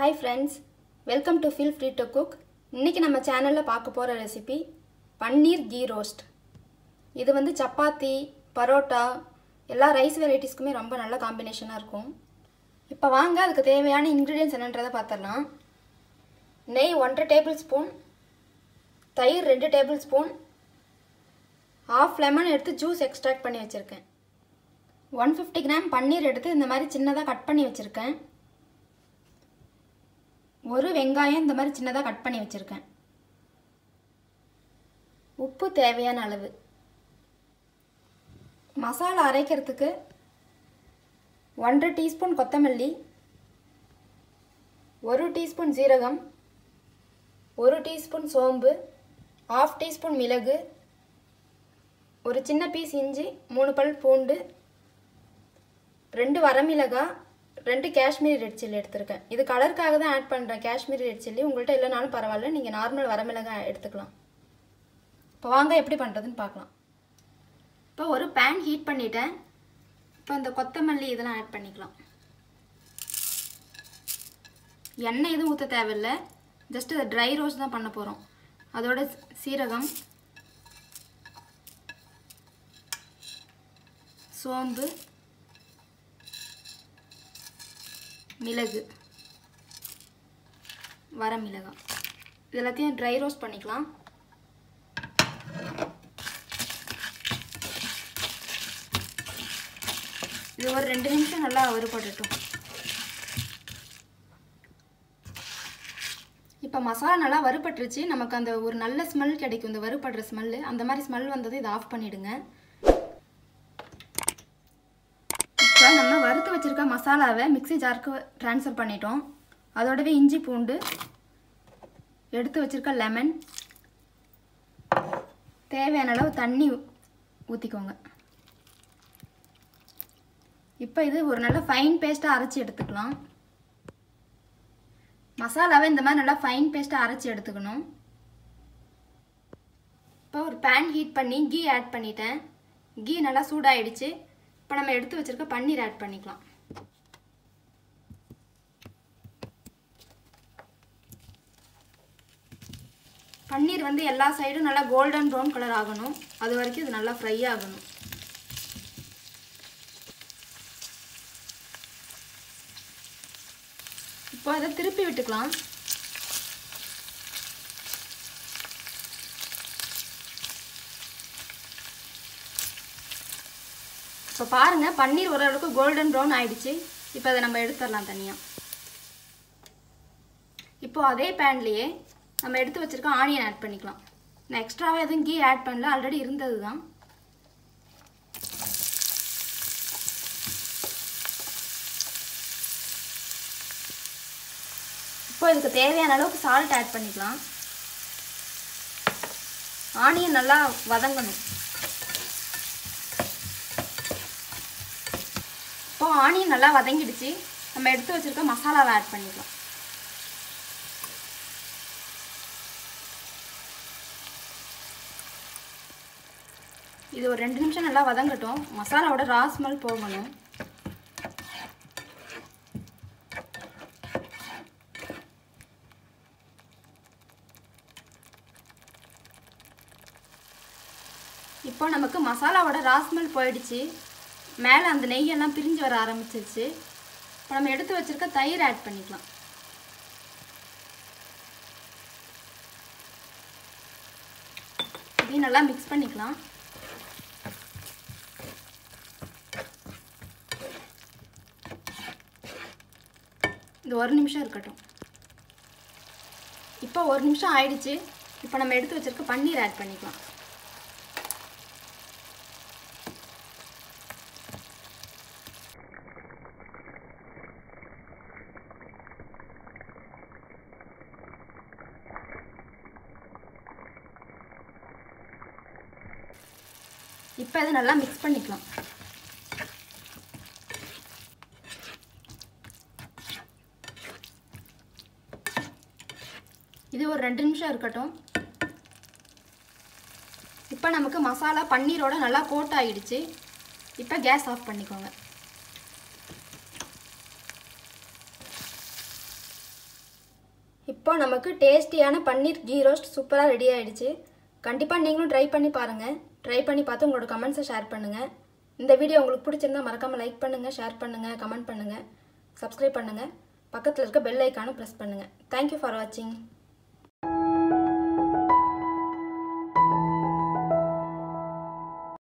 Hi friends, welcome to Feel Free to Cook. இன்னைக்கு நம்ம சேனல்ல பார்க்க போற ரெசிபி பன்னீர் கீ ரோஸ்ட். இது வந்து சப்பாத்தி, பரோட்டா எல்லா ரைஸ் வெரைட்டிஸ்க்குமே ரொம்ப நல்ல காம்பினேஷனா இருக்கும். இப்போ வாங்க அதுக்கு தேவையான இன்கிரிடியன்ட்ஸ் என்னன்றதை பார்த்தறலாம். நெய் 1 டேபிள்ஸ்பூன், தயிர் 2 டேபிள்ஸ்பூன், half லெமன் எடுத்து ஜூஸ் எக்ஸ்ட்ராக்ட் பண்ணி வச்சிருக்கேன். 150 கிராம் பன்னீர் எடுத்து இந்த மாதிரி சின்னதா கட் பண்ணி வச்சிருக்கேன். ஒரு வெங்காயம் இந்த மாதிரி சின்னதா கட் பண்ணி வச்சிருக்கேன். உப்பு தேவையான அளவு. மசாலா அரைக்கிறதுக்கு 1 டீஸ்பூன் கொத்தமல்லி, 1 டீஸ்பூன் சீரகம், 1 டீஸ்பூன் சோம்பு, 1/2 டீஸ்பூன் மிளகு, ஒரு சின்ன பீஸ் இஞ்சி, 3 பல் பூண்டு, 2 வரமிளகாய், 2 காஷ்மீரி ரெட் சில்லி எடுத்துருக்கேன். இது கலருக்காக தான் ஆட் பண்ணுறேன் காஷ்மீரி ரெட் சில்லி. உங்கள்கிட்ட இல்லைனாலும் பரவாயில்ல, நீங்கள் நார்மல் வரமிளகாய் எடுத்துக்கலாம். இப்போ வாங்க எப்படி பண்ணுறதுன்னு பார்க்கலாம். இப்போ ஒரு பேன் ஹீட் பண்ணிட்டேன். இப்போ அந்த கொத்தமல்லி இதெல்லாம் ஆட் பண்ணிக்கலாம். எண்ணெய் எதுவும் ஊற்ற தேவையில்லை, ஜஸ்ட் அதை ட்ரை ரோஸ்ட் தான் பண்ண போகிறோம். அதோட சீரகம், சோம்பு, மிளகு, வரமிளகாய் இது எல்லாத்தையும் ட்ரை ரோஸ்ட் பண்ணிக்கலாம். இது ஒரு 2 நிமிஷம் நல்லா வறுபடட்டும். இப்போ மசாலா நல்லா வறுபட்டுருச்சு. நமக்கு அந்த ஒரு நல்ல ஸ்மெல் கிடைக்கும், இந்த வறுபடுற ஸ்மெல்லு. அந்த மாதிரி ஸ்மெல் வந்தது இதை ஆஃப் பண்ணிவிடுங்க. இப்போ நம்ம வறுத்து வச்சுருக்க மசாலாவை மிக்ஸி ஜாருக்கு ட்ரான்ஸ்ஃபர் பண்ணிட்டோம். அதோடவே இஞ்சி பூண்டு, எடுத்து வச்சுருக்க லெமன், தேவையான அளவு தண்ணி ஊற்றிக்கோங்க. இப்போ இது ஒரு நல்ல ஃபைன் பேஸ்ட்டாக அரைச்சி எடுத்துக்கலாம். மசாலாவை இந்த மாதிரி நல்லா ஃபைன் பேஸ்ட்டாக அரைச்சி எடுத்துக்கணும். இப்போ ஒரு பேன் ஹீட் பண்ணி கீ ஆட் பண்ணிட்டேன். கீ நல்லா சூடாயிடுச்சு. இப்போ நம்ம எடுத்து வச்சிருக்க பன்னீர் ஆட் பண்ணிக்கலாம். பன்னீர் வந்து எல்லா சைடும் நல்லா கோல்டன் ப்ரௌன் கலர் ஆகணும். அது வரைக்கும் இது நல்லா ஃப்ரை ஆகணும். இப்போ அதை திருப்பி விட்டுக்கலாம். இப்போ பாருங்கள், பன்னீர் ஓரளவுக்கு கோல்டன் ப்ரௌன் ஆயிடுச்சு. இப்போ அதை நம்ம எடுத்துடலாம் தனியாக. இப்போது அதே பேன்லேயே நம்ம எடுத்து வச்சுருக்க ஆனியன் ஆட் பண்ணிக்கலாம். நான் எக்ஸ்ட்ராவாக எதுவும் கீ ஆட் பண்ணல, ஆல்ரெடி இருந்தது தான். இப்போ இதுக்கு தேவையான அளவுக்கு சால்ட் ஆட் பண்ணிக்கலாம். ஆனியன் நல்லா வதங்கணும். இப்போ ஆனியன் நல்லா வதங்கிடுச்சு. நம்ம எடுத்து வச்சிருக்க மசாலாவை ஆட் பண்ணிக்கலாம். இது ஒரு 2 நிமிஷம் நல்லா வதங்கட்டும். மசாலாவோட ரா ஸ்மெல் போகணும். இப்போ நமக்கு மசாலாவோட ரா ஸ்மெல் போயிடுச்சு. மேலே அந்த நெய்யெல்லாம் பிரிஞ்சு வர ஆரம்பிச்சிருச்சு. இப்போ நம்ம எடுத்து வச்சிருக்க தயிர் ஆட் பண்ணிக்கலாம். இதையும் நல்லா மிக்ஸ் பண்ணிக்கலாம். இது 1 நிமிஷம் இருக்கட்டும். இப்போ 1 நிமிஷம் ஆயிடுச்சு. இப்போ நம்ம எடுத்து வச்சிருக்க பன்னீர் ஆட் பண்ணிக்கலாம். இப்போ அதை நல்லா மிக்ஸ் பண்ணிக்கலாம். இது ஒரு 2 நிமிஷம் இருக்கட்டும். இப்போ நமக்கு மசாலா பன்னீரோட நல்லா கோட் ஆகிடுச்சு. இப்போ கேஸ் ஆஃப் பண்ணிக்கோங்க. இப்போ நமக்கு டேஸ்டியான பன்னீர் கீ ரோஸ்ட் சூப்பராக ரெடி ஆகிடுச்சு. கண்டிப்பாக நீங்களும் ட்ரை பண்ணி பாருங்கள். ட்ரை பண்ணி பார்த்து உங்களோட கமெண்ட்ஸை ஷேர் பண்ணுங்கள். இந்த வீடியோ உங்களுக்கு பிடிச்சிருந்தா மறக்காமல் லைக் பண்ணுங்கள், ஷேர் பண்ணுங்கள், கமெண்ட் பண்ணுங்கள், சப்ஸ்கிரைப் பண்ணுங்கள், பக்கத்தில் இருக்க பெல் ஐக்கானும் ப்ரெஸ் பண்ணுங்கள். தேங்க்யூ ஃபார் வாட்சிங்.